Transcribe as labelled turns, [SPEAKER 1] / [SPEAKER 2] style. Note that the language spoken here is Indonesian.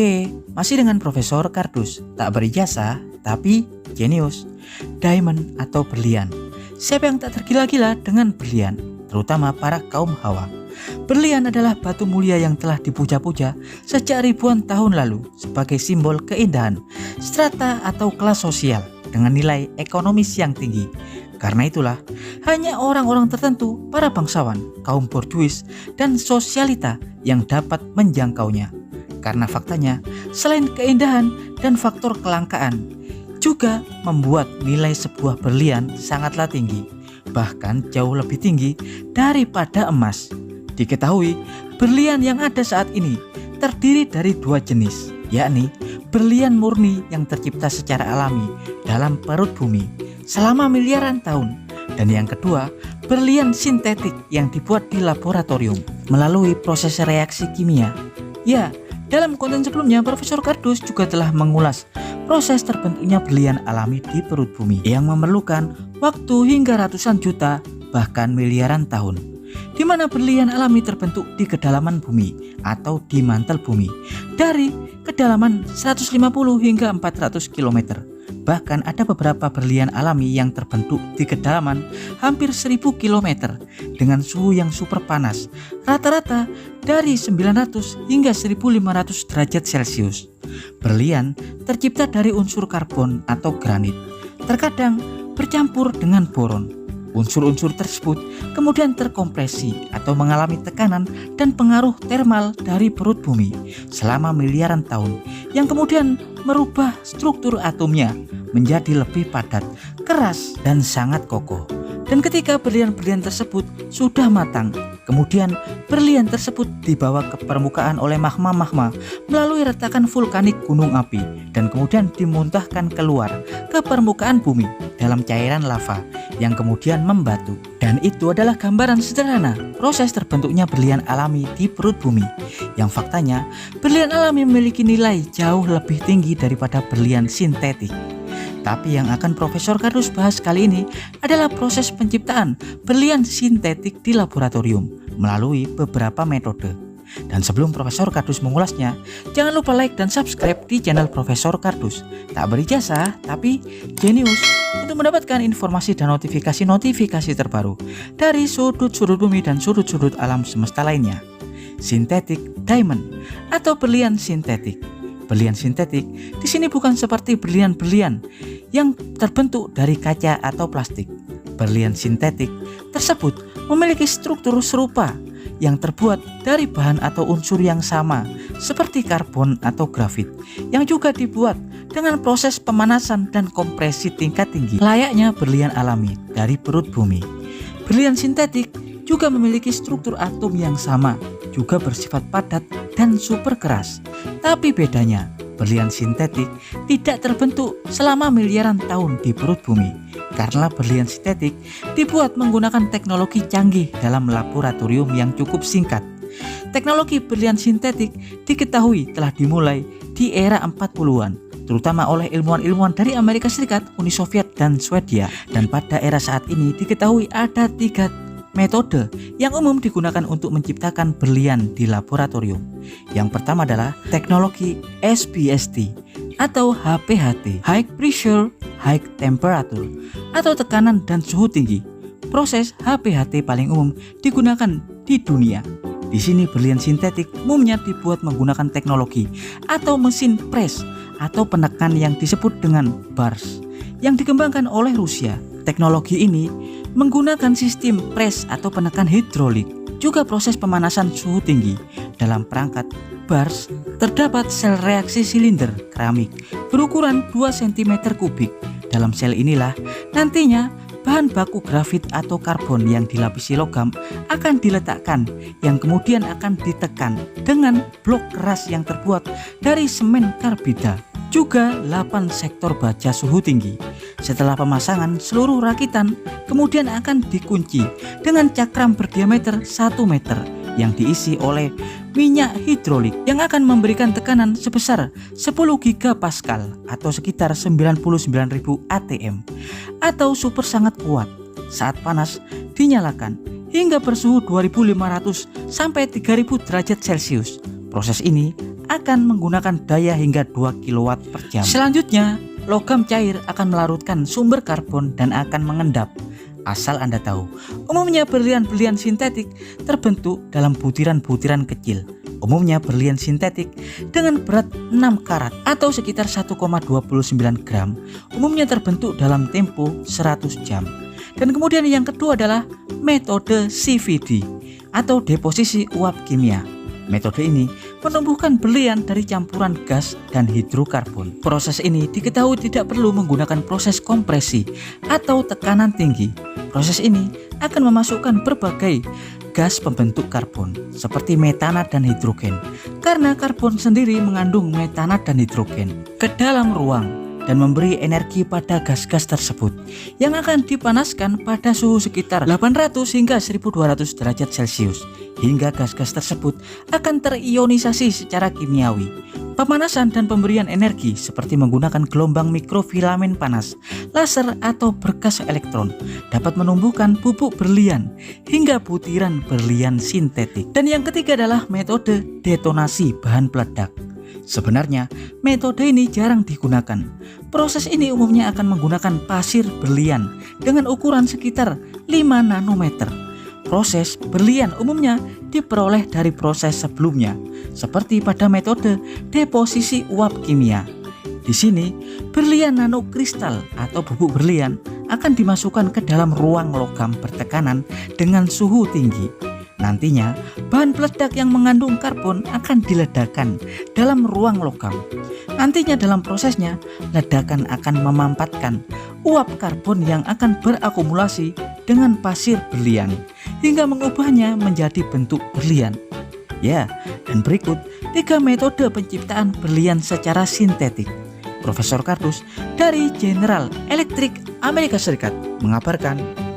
[SPEAKER 1] Oke, masih dengan Profesor Kardus, tak berijazah tapi jenius. Diamond atau berlian. Siapa yang tak tergila-gila dengan berlian, terutama para kaum hawa. Berlian adalah batu mulia yang telah dipuja-puja sejak ribuan tahun lalu sebagai simbol keindahan, strata atau kelas sosial dengan nilai ekonomis yang tinggi. Karena itulah, hanya orang-orang tertentu, para bangsawan, kaum borjuis, dan sosialita yang dapat menjangkaunya. Karena faktanya, selain keindahan dan faktor kelangkaan, juga membuat nilai sebuah berlian sangatlah tinggi, bahkan jauh lebih tinggi daripada emas. Diketahui, berlian yang ada saat ini terdiri dari dua jenis, yakni berlian murni yang tercipta secara alami dalam perut bumi selama miliaran tahun, dan yang kedua, berlian sintetik yang dibuat di laboratorium melalui proses reaksi kimia. Ya, dalam konten sebelumnya, Profesor Kardus juga telah mengulas proses terbentuknya berlian alami di perut bumi yang memerlukan waktu hingga ratusan juta bahkan miliaran tahun, di mana berlian alami terbentuk di kedalaman bumi atau di mantel bumi dari kedalaman 150 hingga 400 km. Bahkan ada beberapa berlian alami yang terbentuk di kedalaman hampir 1000 km dengan suhu yang super panas, rata-rata dari 900 hingga 1500 derajat Celcius. Berlian tercipta dari unsur karbon atau granit, terkadang bercampur dengan boron. Unsur-unsur tersebut kemudian terkompresi atau mengalami tekanan dan pengaruh termal dari perut bumi selama miliaran tahun, yang kemudian merubah struktur atomnya menjadi lebih padat, keras, dan sangat kokoh. Dan ketika berlian-berlian tersebut sudah matang, kemudian berlian tersebut dibawa ke permukaan oleh magma melalui retakan vulkanik gunung api, dan kemudian dimuntahkan keluar ke permukaan bumi dalam cairan lava yang kemudian membatu. Dan itu adalah gambaran sederhana proses terbentuknya berlian alami di perut bumi, yang faktanya berlian alami memiliki nilai jauh lebih tinggi daripada berlian sintetik. Tapi yang akan Profesor Kardus bahas kali ini adalah proses penciptaan berlian sintetik di laboratorium melalui beberapa metode. Dan sebelum Profesor Kardus mengulasnya, jangan lupa like dan subscribe di channel Profesor Kardus. Tak berijazah tapi jenius, untuk mendapatkan informasi dan notifikasi terbaru dari sudut-sudut bumi dan sudut-sudut alam semesta lainnya. Sintetik diamond atau berlian sintetik. Berlian sintetik di sini bukan seperti berlian-berlian yang terbentuk dari kaca atau plastik. Berlian sintetik tersebut memiliki struktur serupa yang terbuat dari bahan atau unsur yang sama seperti karbon atau grafit, yang juga dibuat dengan proses pemanasan dan kompresi tingkat tinggi layaknya berlian alami dari perut bumi. Berlian sintetik juga memiliki struktur atom yang sama, juga bersifat padat dan super keras. Tapi bedanya, berlian sintetik tidak terbentuk selama miliaran tahun di perut bumi, karena berlian sintetik dibuat menggunakan teknologi canggih dalam laboratorium yang cukup singkat. Teknologi berlian sintetik diketahui telah dimulai di era 40-an, terutama oleh ilmuwan-ilmuwan dari Amerika Serikat, Uni Soviet, dan Swedia. Dan pada era saat ini diketahui ada 3 metode yang umum digunakan untuk menciptakan berlian di laboratorium. Yang pertama adalah teknologi SPST atau HPHT, High Pressure High Temperature, atau tekanan dan suhu tinggi. Proses HPHT paling umum digunakan di dunia. Di sini berlian sintetik umumnya dibuat menggunakan teknologi atau mesin press atau penekan yang disebut dengan bars yang dikembangkan oleh Rusia. Teknologi ini menggunakan sistem press atau penekan hidrolik, juga proses pemanasan suhu tinggi. Dalam perangkat bars terdapat sel reaksi silinder keramik berukuran 2 cm kubik. Dalam sel inilah nantinya bahan baku grafit atau karbon yang dilapisi logam akan diletakkan, yang kemudian akan ditekan dengan blok keras yang terbuat dari semen karbida, juga 8 sektor baja suhu tinggi. Setelah pemasangan, seluruh rakitan kemudian akan dikunci dengan cakram berdiameter 1 meter yang diisi oleh minyak hidrolik yang akan memberikan tekanan sebesar 10 gigapascal atau sekitar 99.000 atm atau super sangat kuat. Saat panas dinyalakan hingga bersuhu 2500 sampai 3000 derajat Celcius. Proses ini akan menggunakan daya hingga 2 kW per jam. Selanjutnya, logam cair akan melarutkan sumber karbon dan akan mengendap. Asal Anda tahu, umumnya berlian-berlian sintetik terbentuk dalam butiran-butiran kecil. Umumnya berlian sintetik dengan berat 6 karat atau sekitar 1,29 gram, umumnya terbentuk dalam tempo 100 jam. Dan kemudian yang kedua adalah metode CVD atau deposisi uap kimia. Metode ini menumbuhkan berlian dari campuran gas dan hidrokarbon. Proses ini diketahui tidak perlu menggunakan proses kompresi atau tekanan tinggi. Proses ini akan memasukkan berbagai gas pembentuk karbon seperti metanat dan hidrogen, karena karbon sendiri mengandung metanat dan hidrogen ke dalam ruang dan memberi energi pada gas-gas tersebut yang akan dipanaskan pada suhu sekitar 800 hingga 1200 derajat Celcius, hingga gas-gas tersebut akan terionisasi secara kimiawi. Pemanasan dan pemberian energi seperti menggunakan gelombang mikrofilamen panas, laser atau berkas elektron dapat menumbuhkan bubuk berlian hingga butiran berlian sintetik. Dan yang ketiga adalah metode detonasi bahan peledak. Sebenarnya metode ini jarang digunakan. Proses ini umumnya akan menggunakan pasir berlian dengan ukuran sekitar 5 nanometer. Proses berlian umumnya diperoleh dari proses sebelumnya, seperti pada metode deposisi uap kimia. Di sini, berlian nanokristal atau bubuk berlian akan dimasukkan ke dalam ruang logam bertekanan dengan suhu tinggi. Nantinya, bahan peledak yang mengandung karbon akan diledakkan dalam ruang logam. Nantinya dalam prosesnya, ledakan akan memampatkan uap karbon yang akan berakumulasi dengan pasir berlian hingga mengubahnya menjadi bentuk berlian. Ya, dan berikut 3 metode penciptaan berlian secara sintetik. Profesor Kardus dari General Electric Amerika Serikat mengabarkan.